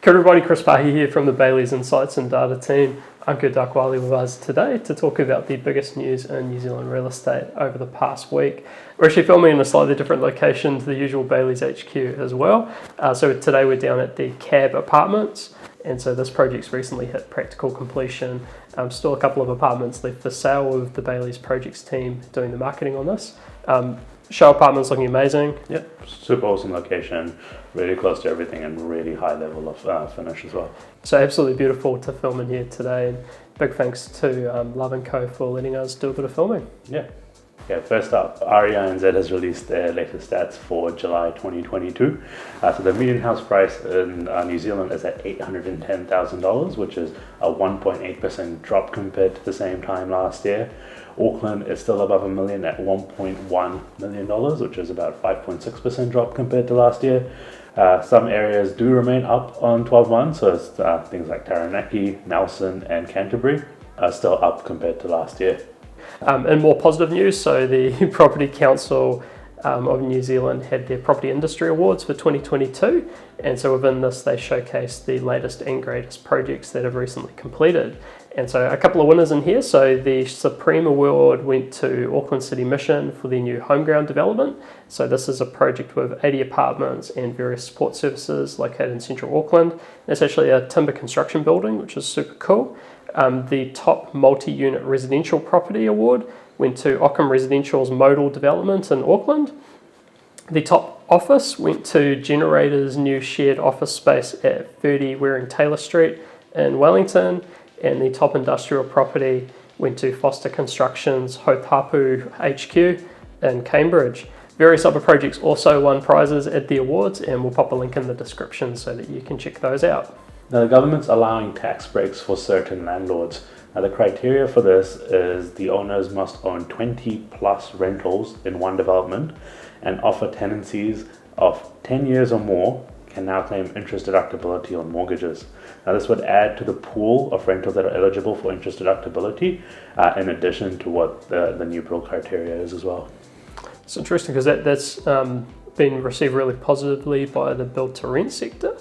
Good everybody, Chris Farhi here from the Bayleys Insights and Data team. Ankur Dakwale with us today to talk about the biggest news in New Zealand real estate over the past week. We're actually filming in a slightly different location to the usual Bayleys HQ as well. So today we're down at the Cab Apartments, and so this project's recently hit practical completion. Still a couple of apartments left for sale with the Bayleys projects team doing the marketing on this. Show apartments looking amazing. Yep, super awesome location, really close to everything and really high level of finish as well. So absolutely beautiful to film in here today, and big thanks to Love & Co for letting us do a bit of filming. Yeah, first up, REINZ has released their latest stats for July 2022. So the median house price in New Zealand is at $810,000, which is a 1.8% drop compared to the same time last year. Auckland is still above $1 million at $1.1 million, which is about 5.6% drop compared to last year. Some areas do remain up on 12 months, so it's, things like Taranaki, Nelson and Canterbury are still up compared to last year. And more positive news, so the Property Council of New Zealand had their Property Industry Awards for 2022, and so within this they showcased the latest and greatest projects that have recently completed. And so a couple of winners in here. So the Supreme Award went to Auckland City Mission for their new homeground development. So this is a project with 80 apartments and various support services located in central Auckland. It's actually a timber construction building, which is super cool. The top multi-unit residential property award went to Ockham Residential's modal development in Auckland. The top office went to Generator's new shared office space at 30 Waring Taylor Street in Wellington. And the top industrial property went to Foster Construction's Hotapu HQ in Cambridge. Various other projects also won prizes at the awards, and we'll pop a link in the description so that you can check those out. Now, the government's allowing tax breaks for certain landlords. Now, the criteria for this is the owners must own 20 plus rentals in one development and offer tenancies of 10 years or more, can now claim interest deductibility on mortgages. Now, this would add to the pool of rentals that are eligible for interest deductibility, in addition to what the new bill criteria is as well. It's interesting because that's been received really positively by the build to rent sector,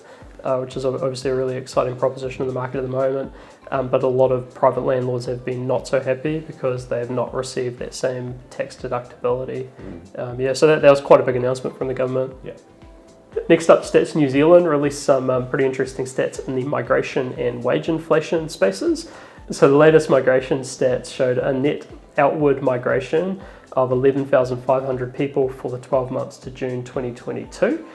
which is obviously a really exciting proposition in the market at the moment. But a lot of private landlords have been not so happy because they have not received that same tax deductibility. So that was quite a big announcement from the government. Yeah. Next up, Stats New Zealand released some pretty interesting stats in the migration and wage inflation spaces. So the latest migration stats showed a net outward migration of 11,500 people for the 12 months to June 2022.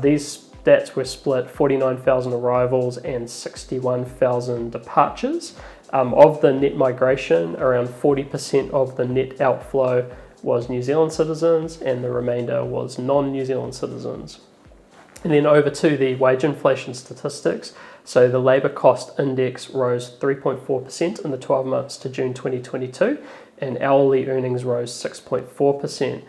These stats were split 49,000 arrivals and 61,000 departures. Of the net migration, around 40% of the net outflow was New Zealand citizens and the remainder was non-New Zealand citizens. And then over to the wage inflation statistics. So the labour cost index rose 3.4% in the 12 months to June 2022, and hourly earnings rose 6.4%.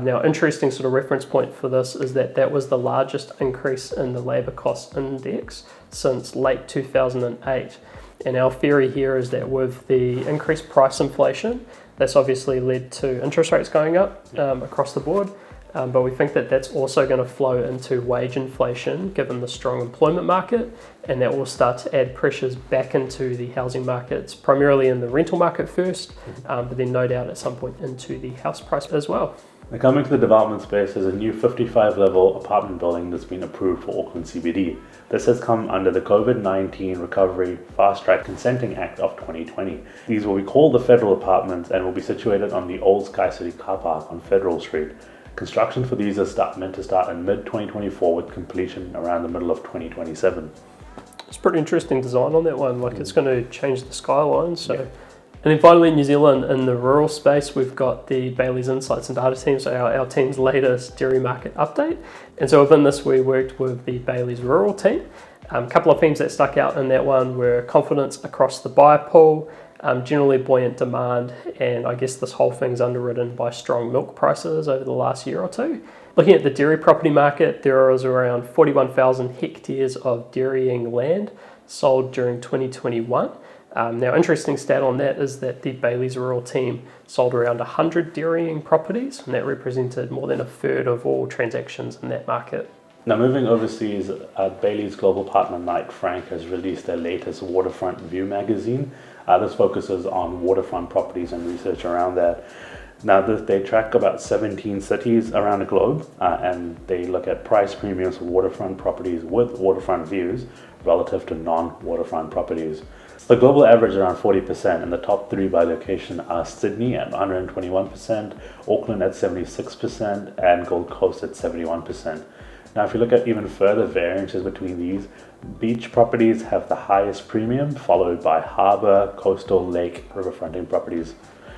Now, interesting sort of reference point for this is that was the largest increase in the labour cost index since late 2008. And our theory here is that with the increased price inflation, that's obviously led to interest rates going up across the board. But we think that that's also going to flow into wage inflation given the strong employment market, and that will start to add pressures back into the housing markets, primarily in the rental market first, but then no doubt at some point into the house price as well. Now, coming to the development space, there's a new 55-level apartment building that's been approved for Auckland CBD. This has come under the COVID-19 Recovery Fast Track Consenting Act of 2020. These will be called the Federal Apartments and will be situated on the old Sky City car park on Federal Street. Construction for these is meant to start in mid-2024 with completion around the middle of 2027. It's a pretty interesting design on that one, like it's going to change the skyline. So. Yeah. And then finally in New Zealand, in the rural space, we've got the Bayleys Insights and Data team, so our team's latest dairy market update. And so within this, we worked with the Bayleys rural team. A couple of themes that stuck out in that one were confidence across the buyer pool, generally buoyant demand, and I guess this whole thing's underwritten by strong milk prices over the last year or two. Looking at the dairy property market, there was around 41,000 hectares of dairying land sold during 2021. Now, interesting stat on that is that the Bayleys rural team sold around 100 dairying properties, and that represented more than a third of all transactions in that market. Now, moving overseas, Bayleys global partner Knight Frank has released their latest Waterfront View magazine. This focuses on waterfront properties and research around that. Now, they track about 17 cities around the globe, and they look at price premiums for waterfront properties with waterfront views relative to non-waterfront properties. So the global average is around 40%, and the top three by location are Sydney at 121%, Auckland at 76%, and Gold Coast at 71%. Now, if you look at even further variances between these, beach properties have the highest premium, followed by harbour, coastal, lake, riverfronting properties.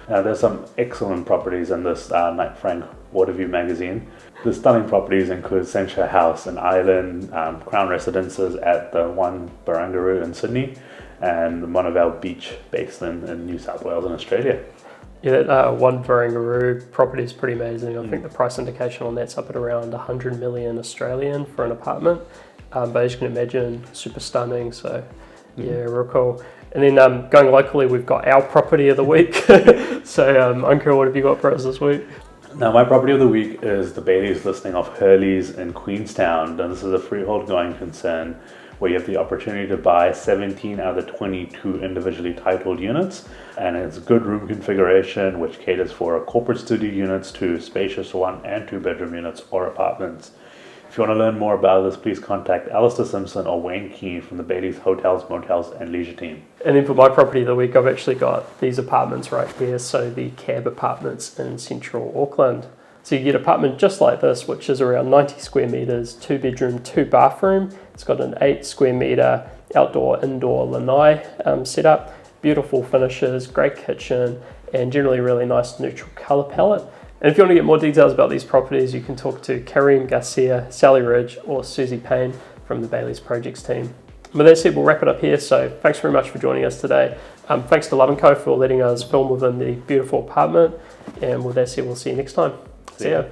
Now, there's some excellent properties in this Knight Frank Waterview magazine. The stunning properties include Central House in Ireland, Crown Residences at the One Barangaroo in Sydney, and one of our beach basin in New South Wales in Australia. Yeah, that One Barangaroo property is pretty amazing. I think the price indication on that's up at around 100 million Australian for an apartment. But as you can imagine, super stunning. So yeah, real cool. And then going locally, we've got our property of the week. So Ankur, what have you got for us this week? Now, my property of the week is the Bayleys listing of Hurley's in Queenstown. And this is a freehold going concern where you have the opportunity to buy 17 out of the 22 individually titled units. And it's good room configuration, which caters for corporate studio units to spacious 1 and 2 bedroom units or apartments. If you want to learn more about this, please contact Alistair Simpson or Wayne Keane from the Bayleys Hotels, Motels and Leisure team. And then for my property of the week, I've actually got these apartments right here. So the Cab Apartments in central Auckland. So you get an apartment just like this, which is around 90 square metres, 2 bedroom, 2 bathroom. It's got an 8 square metre outdoor, indoor lanai setup, beautiful finishes, great kitchen, and generally really nice neutral colour palette. And if you want to get more details about these properties, you can talk to Kareem Garcia, Sally Ridge, or Susie Payne from the Bayleys Projects team. But that said, we'll wrap it up here. So thanks very much for joining us today. Thanks to Love & Co for letting us film within the beautiful apartment. And with that said, we'll see you next time. See ya.